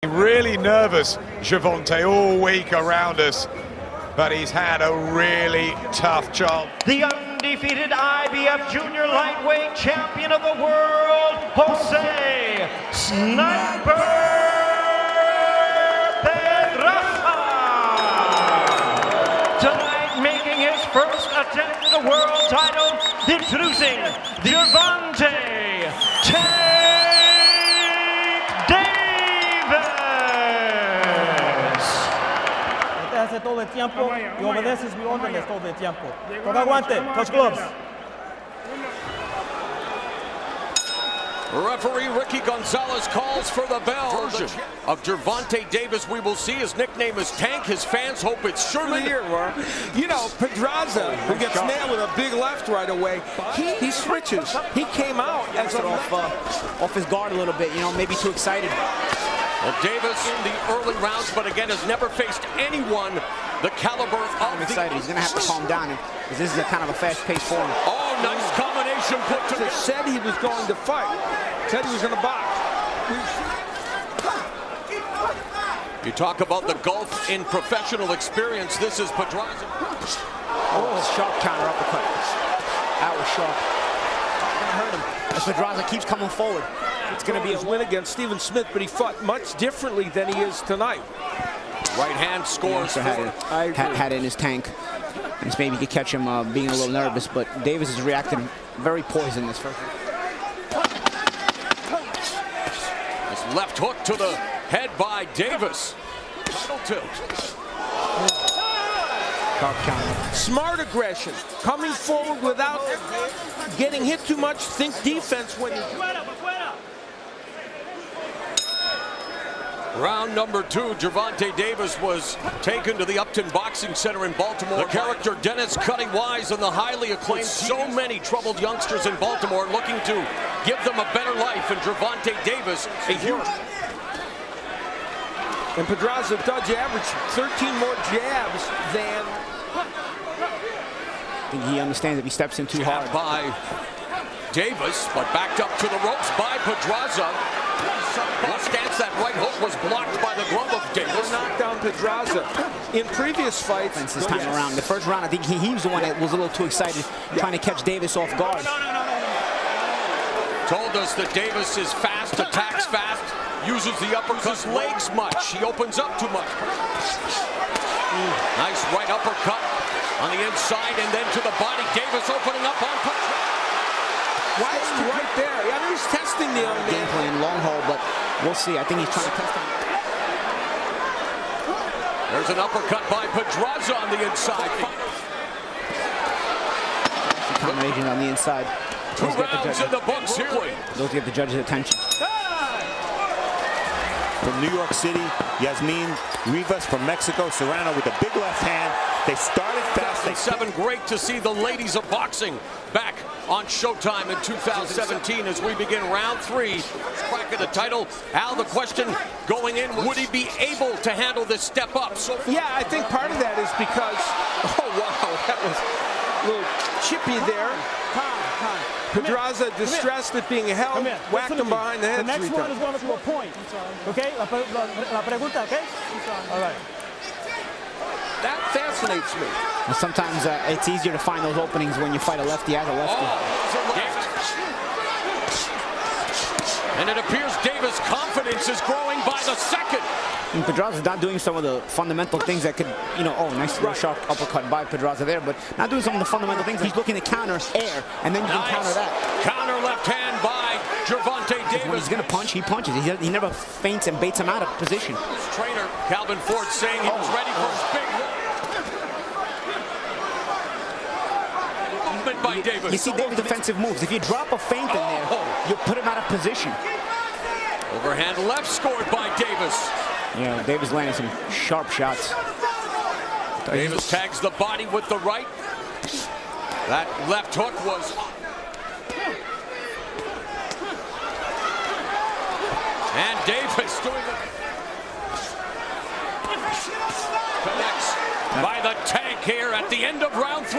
Really nervous, Gervonta, all week around us, but he's had a really tough job. The undefeated IBF Junior Lightweight Champion of the World, Jose Sniper Pedraza. Tonight, making his first attempt at the world title, introducing Gervonta hace todo el tiempo y obedeces mi órdenes todo el tiempo. Toma guante, touch gloves. Referee Ricky Gonzalez calls for the bell. Version of Gervonta Davis, we will see. His nickname is Tank. His fans hope it's Sherman. You know, Pedraza, who gets nailed with a big left right away, he switches. He came out as off his guard a little bit, you know, maybe too excited. Well, Davis in the early rounds, but again has never faced anyone the caliber of I'm excited. He's going to have to calm down because this is a kind of a fast-paced form. Oh, nice combination put together. Said he was going to fight. Said he was going to box. You talk about the gulf in professional experience. This is Pedraza. Oh, sharp counter uppercut. That was sharp. It's going to hurt him as Pedraza keeps coming forward. It's going to be his win against Steven Smith, but he fought much differently than he is tonight. Right hand scores. Had it in his tank. And maybe he could catch him being a little nervous, but Davis is reacting very poisonous. This left hook to the head by Davis. Title tilt. Smart aggression, coming forward without getting hit too much. Think defense when you. Round number 2, Gervonta Davis was taken to the Upton Boxing Center in Baltimore. The character Dennis Cutty Wise and the highly acclaimed so many troubled youngsters in Baltimore looking to give them a better life. And Gervonta Davis, a huge. And Pedraza does average 13 more jabs than. I think he understands if he steps in too hard. By Davis, but backed up to the ropes by Pedraza. Left stance, that right hook was blocked by the glove of Davis. Knocked down Pedraza in previous fights. This time around, the first round, I think he was the one that was a little too excited, trying to catch Davis off guard. Told us that Davis is fast, attacks fast, uses the uppercut legs much. He opens up too much. Nice right uppercut on the inside and then to the body. Davis opening up on Pedraza. Wise right there. I mean, he's testing the young man. Game plan, long haul, but we'll see. I think he's trying to test him. There's an uppercut by Pedraza on the inside. Combination on the inside. 2 rounds in the books here. Those get the judge's attention. From New York City, Yasmin Rivas from Mexico, Serrano with a big left hand. They started fast. 2007, great to see the ladies of boxing back on Showtime in 2017 as we begin round 3. Crack of the title. Al, the question going in, would he be able to handle this step up? Yeah, I think part of that is because, oh wow, that was a little chippy there. Pedraza distressed at being held, whacked him behind the head. The next one is going to a point. Okay? La pregunta, okay? All right. That fascinates me. And sometimes it's easier to find those openings when you fight a lefty as a lefty. And it appears Davis' confidence is growing by the second. And Pedraza's not doing some of the fundamental things that could, you know, nice little sharp uppercut by Pedraza there, but not doing some of the fundamental things. He's looking to counter air, and then you can counter that. Counter left hand by Gervonta Davis. When he's going to punch, he punches. He never feints and baits him out of position. His trainer, Calvin Ford, saying he was ready for his big movement by Davis. You see Davis' defensive moves. If you drop a feint in there, you put him out of position. Overhand left scored by Davis. You know, Davis landing some sharp shots. Davis tags the body with the right. That left hook was and Davis doing it. Connects by the tank here at the end of round 3.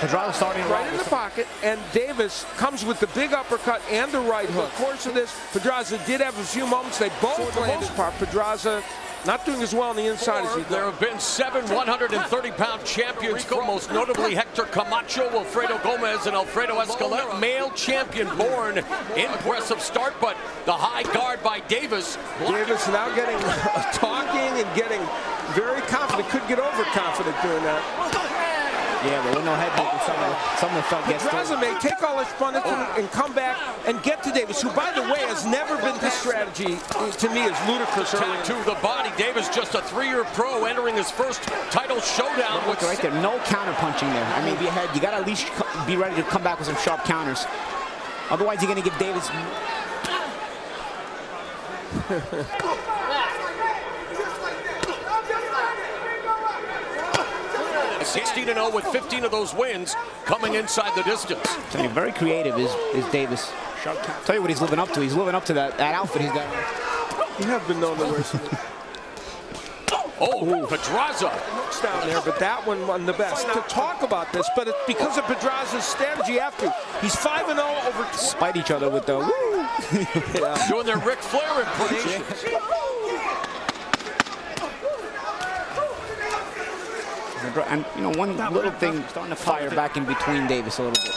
Pedraza starting right in the pocket, and Davis comes with the big uppercut and the right hook. Of course of this, Pedraza did have a few moments. They both, for the most part, Pedraza not doing as well on the inside as he There have been 7 130-pound champions, Rico, most notably Hector Camacho, Wilfredo Gomez, and Alfredo Escalera. Male champion born. Impressive start, but the high guard by Davis. Davis now getting talking and getting very confident. Could get overconfident doing that. Yeah, but with no head movement, some of the stuff gets Pedraza may take all his punishment and come back and get to Davis, who, by the way, has never been this strategy. To me, is ludicrous. To the body. Davis, just a 3-year pro, entering his first title showdown. Look right there, no counter punching there. I mean, you got to at least be ready to come back with some sharp counters. Otherwise, you're going to give Davis. 16-0 with 15 of those wins coming inside the distance. I mean, very creative is Davis. I'll tell you what he's living up to. He's living up to that outfit he's got. You have been known to wear some. Oh, Pedraza. Looks down there, but that one won the best. To talk about this, but it's because of Pedraza's strategy after. He's 5-0 over. Spite each other with the woo. Yeah. Doing their Ric Flair impersonations. And, you know, one little thing starting to fire back in between Davis a little bit.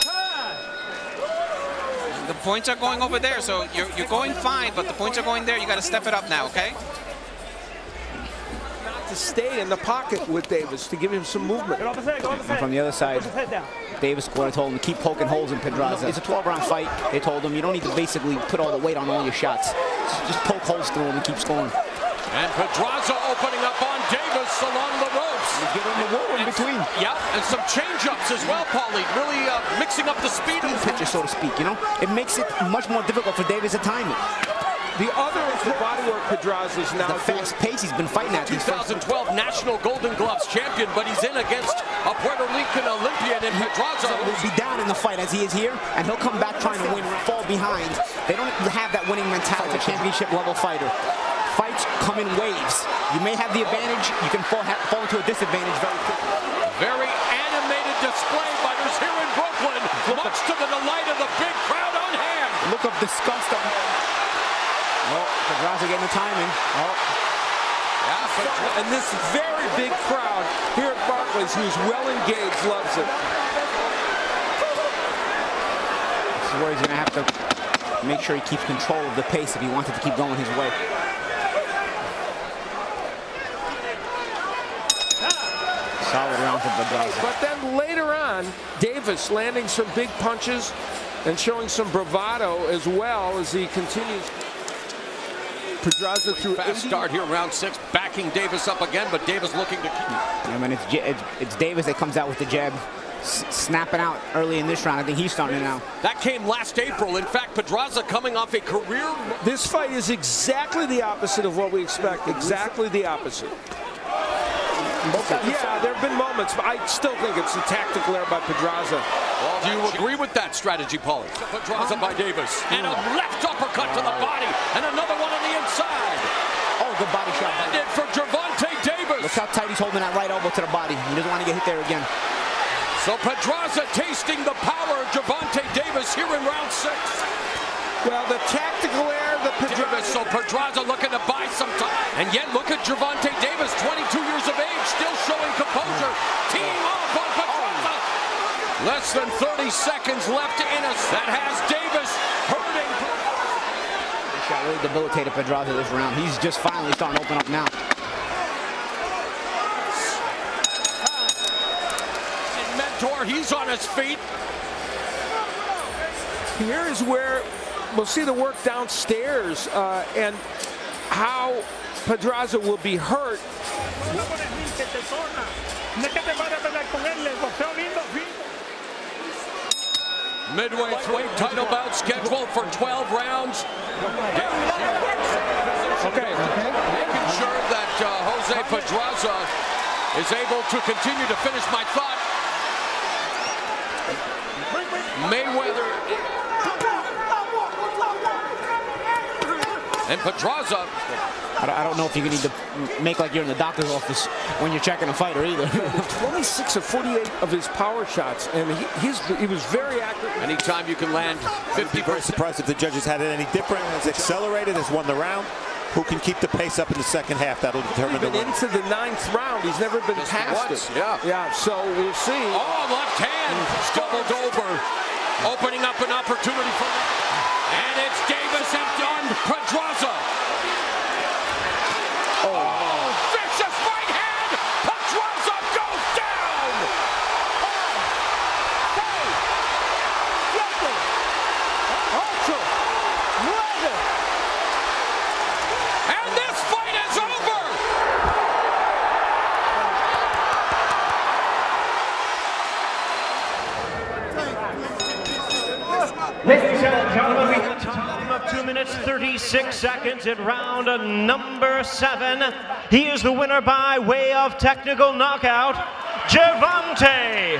The points are going over there, so you're going fine, but the points are going there. You got to step it up now, okay? To stay in the pocket with Davis to give him some movement. And from the other side, Davis told him to keep poking holes in Pedraza. It's a 12-round fight. They told him you don't need to basically put all the weight on all your shots. Just poke holes through him and keep scoring. And Pedraza opening up on Davis along the ropes. He's getting the wool in between. Yeah, and some change-ups as well, Paulie. Really mixing up the speed of the pitcher, so to speak, you know? It makes it much more difficult for Davis to time it. The other is the bodywork Pedraza's now. The fast pace he's been fighting at. 2012 National Golden Gloves champion, but he's in against a Puerto Rican Olympian in Pedraza. He'll be down in the fight as he is here, and he'll come back trying to win, fall behind. They don't have that winning mentality, championship level fighter. Fights come in waves. You may have the advantage, you can fall into a disadvantage very quickly. Very animated display fighters here in Brooklyn, much to the delight of the big crowd on hand. Look of disgust. Oh, Pedraza getting the timing. Oh. Yeah, and this very big crowd here at Barclays, who's well engaged, loves it. This is where he's going to have to make sure he keeps control of the pace if he wanted to keep going his way. Solid round for Pedraza. But then later on, Davis landing some big punches and showing some bravado as well as he continues. Pedraza through fast start here, round 6, backing Davis up again, but Davis looking to keep. I mean, it's Davis that comes out with the jab, snapping out early in this round. I think he's starting now. That came last April. In fact, Pedraza coming off a career. This fight is exactly the opposite of what we expect. Exactly the opposite. Yeah, there have been moments, but I still think it's a tactical error by Pedraza. Well, do you agree with that strategy, Paulie? Pedraza by Davis. And a left uppercut to the body. And another one on the inside. Oh, good body shot. Landed for Gervonta Davis. Look how tight he's holding that right elbow to the body. He doesn't want to get hit there again. So Pedraza tasting the power of Gervonta Davis here in round 6. Well, the tactical error, the Pedraza. So Pedraza looking to buy some time. And yet, look at Gervonta Davis, 22 years of age, still showing composure. Teeing off on Pedraza. Less than 30 seconds left in us. That has Davis hurting. This shot really debilitated Pedraza this round. He's just finally starting to open up now. Mentor, he's on his feet. Here is where we'll see the work downstairs and how Pedraza will be hurt. Midway through title bout scheduled for 12 rounds. Okay. Making sure that Jose Pedraza is able to continue to finish my thought. Mayweather and Pedraza I don't know if you need to make like you're in the doctor's office when you're checking a fighter either. 26 of 48 of his power shots, and he was very accurate. Anytime you can land 50%. Very surprised if the judges had it any different. Has accelerated, has won the round. Who can keep the pace up in the second half? That'll determine the win. Into the 9th round. He's never been past it. Yeah, so we'll see. Oh, left hand stumbled over, opening up an opportunity for him. And it's Davis and Pedraza. Oh, vicious right hand. Pedraza goes down. 8, 9. And this fight is over. Ladies and gentlemen, we have a time of 2 minutes 36 seconds in round number 7. He is the winner by way of technical knockout, Gervonta.